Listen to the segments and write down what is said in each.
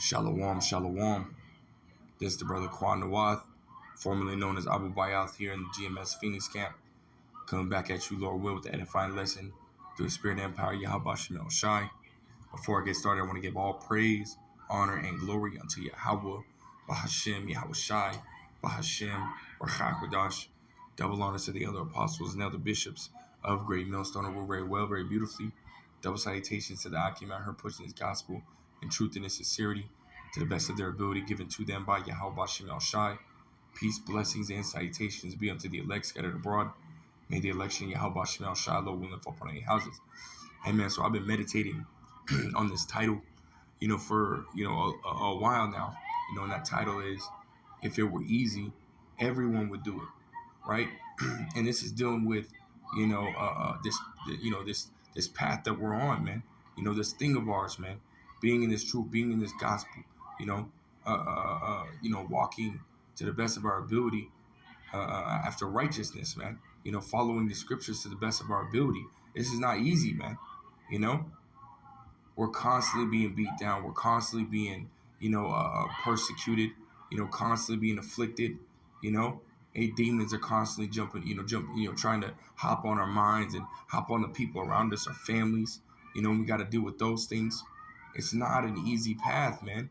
Shalom, shalom. This is the brother Quan Nawath, formerly known as Abu Bayath here in the GMS Phoenix camp. Coming back at you, Lord will, with the edifying lesson through the Spirit and power of Yahweh Shem Shai. Before I get started, I want to give all praise, honor, and glory unto Yahweh, Bahashem, Yahweh Shai, Bahashem, Rachak Kodash. Double honor to the other apostles and other bishops of Great Millstone, who were very well, very beautifully. Double salutations to the Akim out here pushing his gospel in truth and in sincerity to the best of their ability given to them by Yahweh Shem Shai. Peace, blessings, and salutations be unto the elect scattered abroad. May the election Yahweh Shem Shai, Lord, will live upon any houses. Amen. So I've been meditating on this title, for, a while now, and that title is, if it were easy, everyone would do it, right? And this is dealing with, this path that we're on, man, this thing of ours, man, being in this truth, being in this gospel, walking to the best of our ability, after righteousness, man, following the scriptures to the best of our ability. This is not easy, man. We're constantly being beat down. We're constantly being, persecuted, constantly being afflicted, demons are constantly trying to hop on our minds and hop on the people around us, our families. We got to deal with those things. It's not an easy path, man.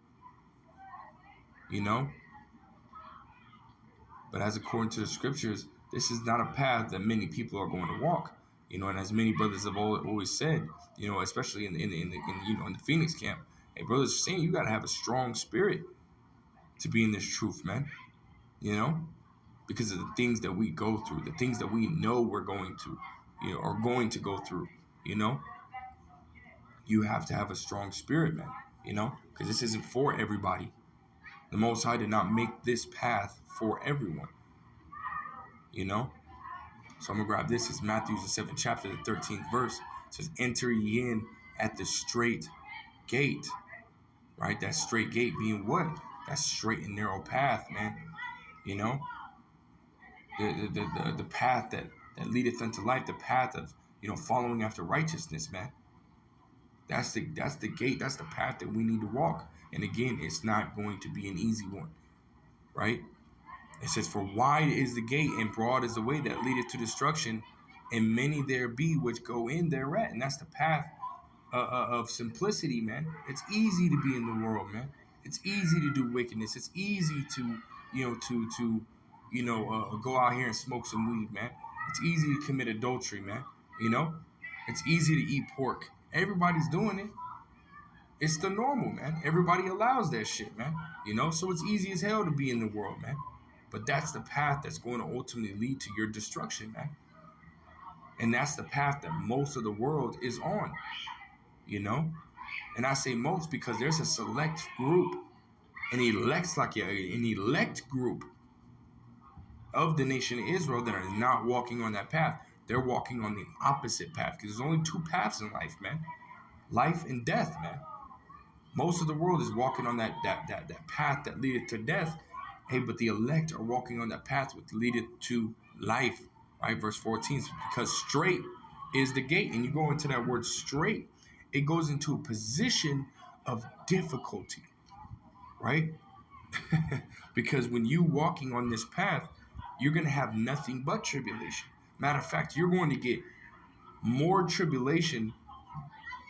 But as according to the scriptures, this is not a path that many people are going to walk. And as many brothers have always said, especially in the Phoenix camp, hey, brothers are saying you got to have a strong spirit to be in this truth, man. Because of the things that we go through, the things that we know we're going to, are going to go through. You have to have a strong spirit, man. Because this isn't for everybody. The Most High did not make this path for everyone. So I'm going to grab this. It's Matthew, the 7th chapter, the 13th verse. It says, enter ye in at the straight gate. Right? That straight gate being what? That straight and narrow path, man. The path that leadeth unto life, the path of, following after righteousness, man. That's the gate. That's the path that we need to walk. And again, it's not going to be an easy one. Right? It says, for wide is the gate and broad is the way that leadeth to destruction, and many there be which go in thereat. And that's the path of simplicity, man. It's easy to be in the world, man. It's easy to do wickedness. It's easy to, go out here and smoke some weed, man. It's easy to commit adultery, man. It's easy to eat pork. Everybody's doing it. It's the normal, man. Everybody allows that shit, man. So it's easy as hell to be in the world, man. But that's the path that's going to ultimately lead to your destruction, man. And that's the path that most of the world is on, And I say most because there's a select group, an elect group of the nation of Israel that are not walking on that path. They're walking on the opposite path because there's only two paths in life, man. Life and death, man. Most of the world is walking on that path that leadeth to death. Hey, but the elect are walking on that path which leadeth to life, right? Verse 14, because straight is the gate. And you go into that word straight, it goes into a position of difficulty, right? Because when you walking on this path, you're going to have nothing but tribulation. Matter of fact, you're going to get more tribulation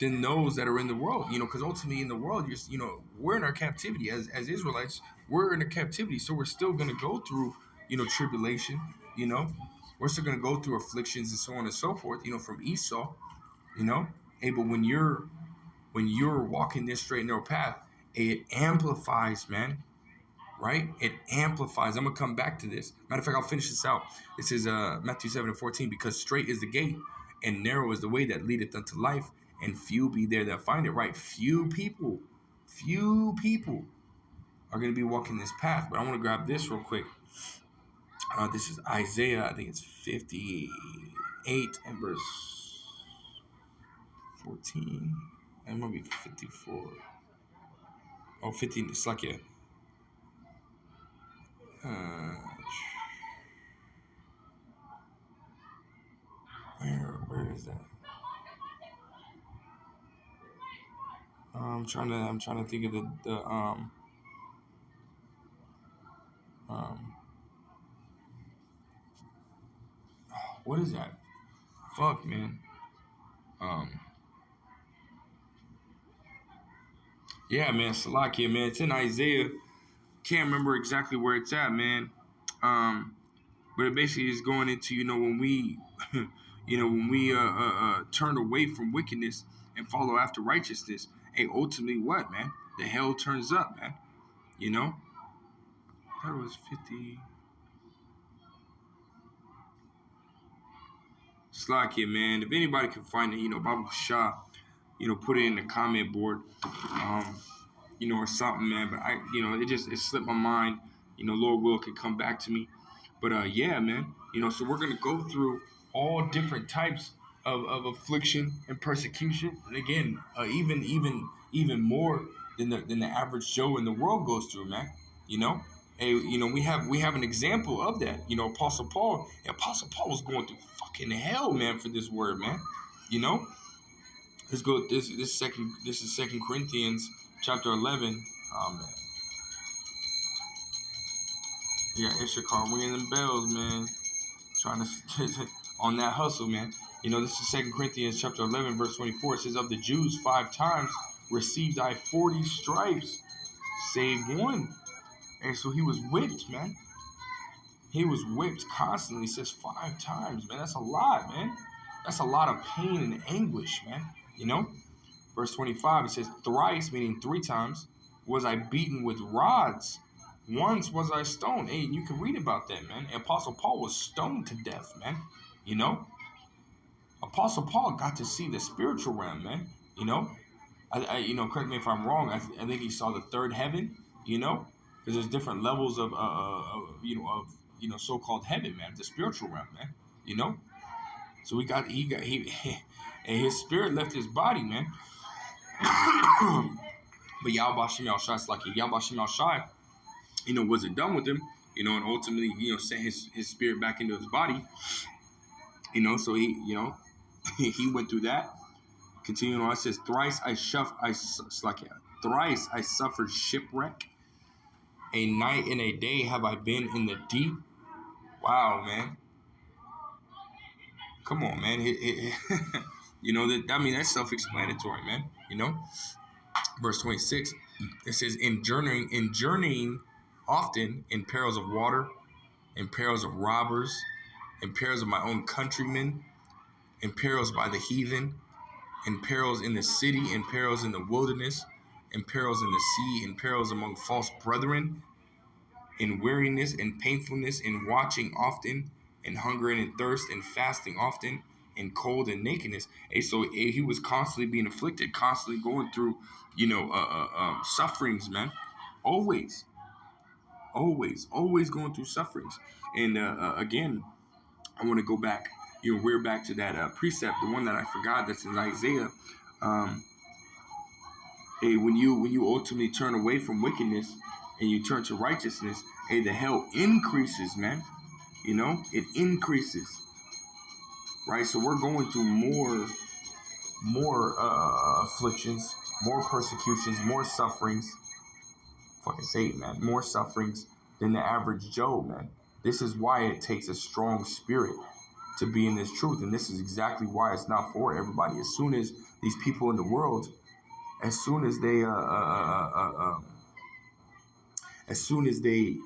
than those that are in the world, because ultimately in the world, we're in our captivity as Israelites. We're in a captivity, so we're still going to go through, tribulation. We're still going to go through afflictions and so on and so forth. From Esau, Hey, but when you're walking this straight and narrow path, it amplifies, man. Right? It amplifies. I'm gonna come back to this. Matter of fact, I'll finish this out. This is Matthew 7:14, because straight is the gate and narrow is the way that leadeth unto life, and few be there that find it. Right? Few people are going to be walking this path. But I want to grab this real quick. This is Isaiah, I think it's 58 and verse 14. It might be 54. Oh, 15. It's like where is that? I'm trying to think of um what is that? Fuck, man. Um, yeah, man, Salakia, man. It's in Isaiah. Can't remember exactly where it's at, man. Um, but it basically is going into, when we, when we turn away from wickedness and follow after righteousness. Hey, ultimately, what, man? The hell turns up, man. You know. I thought it was 50. Slack man. If anybody can find it, Babu Shah, put it in the comment board, or something, man. But it slipped my mind. Lord will could come back to me. But yeah, man. So we're gonna go through all different types of affliction and persecution, and again, even more than the average Joe in the world goes through, man. You know. Hey, we have an example of that. Apostle Paul. Apostle Paul was going through fucking hell, man, for this word, man. You know. Let's go. This is Second Corinthians chapter 11. Oh man, yeah, Issachar ringing them bells, man. Trying to on that hustle, man. This is Second Corinthians chapter 11, verse 24. It says, "Of the Jews, 5 times received I 40 stripes, save one." And so he was whipped, man. He was whipped constantly. It says 5 times, man. That's a lot, man. That's a lot of pain and anguish, man. Verse 25, it says, "Thrice," meaning 3 times, "was I beaten with rods. Once was I stoned." Hey, you can read about that, man. Apostle Paul was stoned to death, man. You know? Apostle Paul got to see the spiritual realm, man. Correct me if I'm wrong. I think he saw the third heaven, because there's different levels of so-called heaven, man. The spiritual realm, man. You know? So he and his spirit left his body, man. But Yahweh Shem Shai, it's like Yahweh Shem Shai, wasn't done with him, and ultimately, sent his spirit back into his body, so he went through that. Continuing on, it says, "Thrice I suffered shipwreck. A night and a day have I been in the deep." Wow, man. Come on, man. That's self-explanatory, man. Verse 26, it says, in journeying often in perils of water, in perils of robbers, in perils of my own countrymen, in perils by the heathen, in perils in the city, in perils in the wilderness, in perils in the sea, in perils among false brethren, in weariness and painfulness, in watching often, in hunger and in thirst, in fasting often, in cold and nakedness. So he was constantly being afflicted, constantly going through, sufferings, man. Always going through sufferings. And again, I want to go back, we're back to that precept, the one that I forgot, that's in Isaiah. When you ultimately turn away from wickedness and you turn to righteousness, the hell increases, man. It increases, right? So we're going through more afflictions, more persecutions, more sufferings. Fucking say it, man. More sufferings than the average Joe, man. This is why it takes a strong spirit to be in this truth, and this is exactly why it's not for everybody. As soon as these people in the world, as soon as they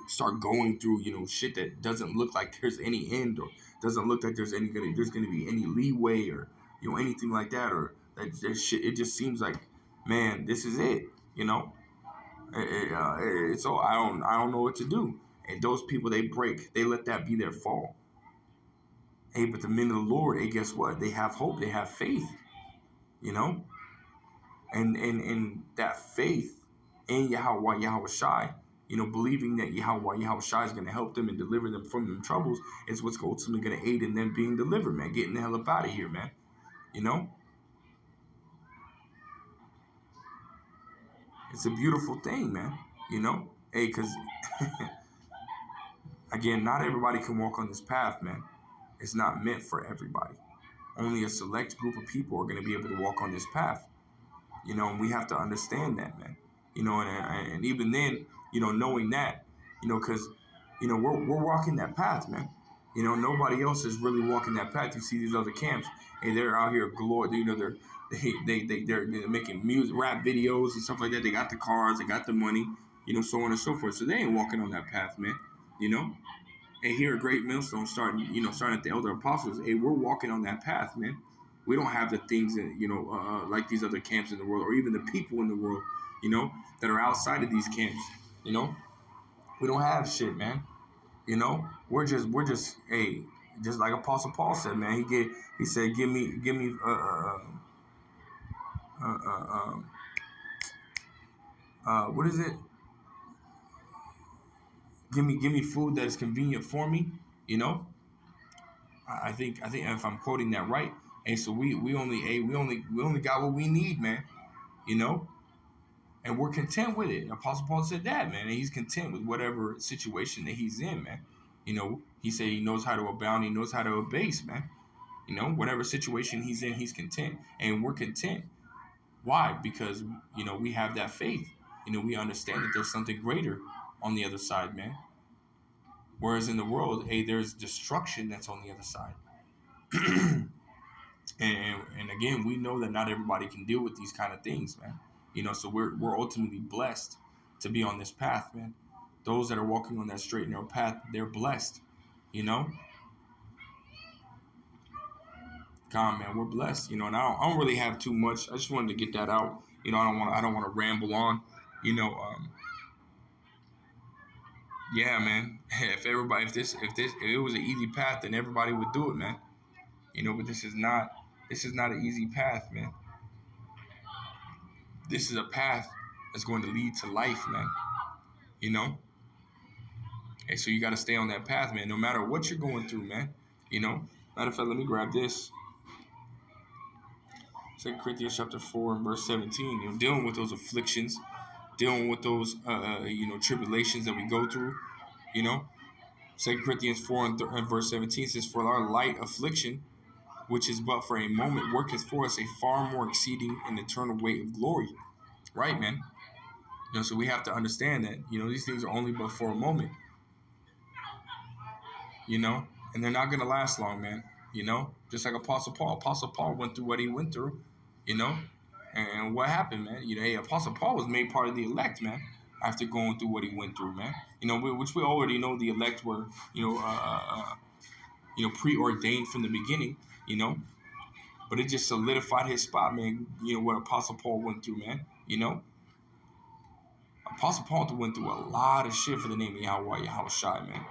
start going through, shit that doesn't look like there's any end, or doesn't look like there's gonna be any leeway, or anything like that, or that shit, it just seems like, man, this is it. It's all, I don't know what to do. And those people, they break, they let that be their fall. Hey, but the men of the Lord, hey, guess what? They have hope, they have faith, and that faith in Yahweh Shai, believing that Yahweh Shai is going to help them and deliver them from them troubles, is what's ultimately going to aid in them being delivered, man. Getting the hell up out of here, man. It's a beautiful thing, man. Hey, because again, not everybody can walk on this path, man. It's not meant for everybody. Only a select group of people are going to be able to walk on this path. And we have to understand that, man. And even then, knowing that, because we're walking that path, man. Nobody else is really walking that path. You see these other camps, and they're out here glory. They're making music, rap videos and stuff like that. They got the cars, they got the money, so on and so forth. So they ain't walking on that path, man. You know. And here at Great Millstone, starting at the Elder Apostles, hey, we're walking on that path, man. We don't have the things that like these other camps in the world, or even the people in the world, that are outside of these camps. You know, we don't have shit, man. We're just hey, just like Apostle Paul said, man. He said, give me uh, uh, um, what is it? Give me food that is convenient for me. You know, I think if I'm quoting that right, and so we only got what we need, man. You know, and we're content with it. Apostle Paul said that, man, and he's content with whatever situation that he's in, man. He said he knows how to abound, he knows how to abase, man. Whatever situation he's in, he's content, and we're content. Why? Because we have that faith. We understand that there's something greater on the other side, man. Whereas in the world, hey, there's destruction that's on the other side. and again, we know that not everybody can deal with these kind of things, man. So we're ultimately blessed to be on this path, man. Those that are walking on that straight and narrow path, they're blessed. You know, God, man, we're blessed. And I don't really have too much. I just wanted to get that out. I don't want to ramble on. You know, yeah, man. If it was an easy path, then everybody would do it, man. But this is not an easy path, man. This is a path that's going to lead to life, man. You know, and so you got to stay on that path, man. No matter what you're going through, man. Matter of fact, let me grab this. 2 Corinthians chapter 4 and verse 17. Dealing with those afflictions, dealing with those tribulations that we go through. 2 Corinthians 4 and verse 17 says, "For our light affliction, which is but for a moment, worketh for us a far more exceeding and eternal weight of glory." Right, man. So we have to understand that these things are only but for a moment. And they're not gonna last long, man. Just like Apostle Paul. Apostle Paul went through what he went through. You know, and what happened, man? Hey, Apostle Paul was made part of the elect, man. After going through what he went through, man. Which we already know the elect were, preordained from the beginning. But it just solidified his spot, man. What Apostle Paul went through, man. Apostle Paul went through a lot of shit for the name of Yahweh Shai, man.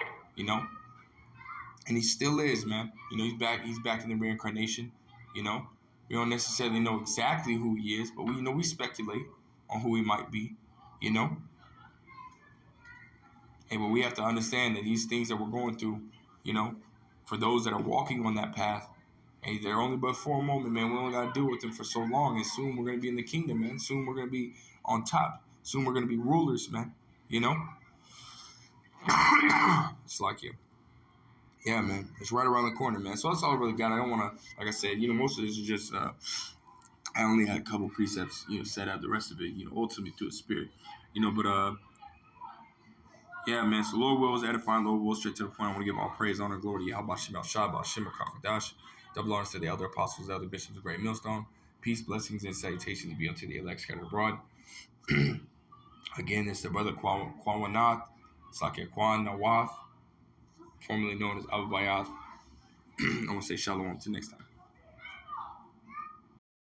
And he still is, man. He's back in the reincarnation. We don't necessarily know exactly who he is, but we speculate on who he might be. Hey, but we have to understand that these things that we're going through, for those that are walking on that path, hey, they're only but for a moment, man. We only got to deal with them for so long, and soon we're going to be in the kingdom, man. Soon we're going to be on top. Soon we're going to be rulers, man. It's like you. Yeah, man. It's right around the corner, man. So that's all I really got. I don't want to, like I said, most of this is just, I only had a couple precepts, set out. The rest of it, ultimately through the Spirit. But yeah, man. So Lord will is edifying. Lord will straight to the point. I want to give all praise, honor, glory to Yahweh Shem Shah, Shema Kakadash. Double honors to the elder apostles, the elder bishops of Great Millstone. Peace, blessings, and salutations be unto the elect scattered abroad. Again, it's the brother Kwawanath, Sakia Kwan Nawath, formerly known as Abu Bayath. I want to say shalom. Till next time.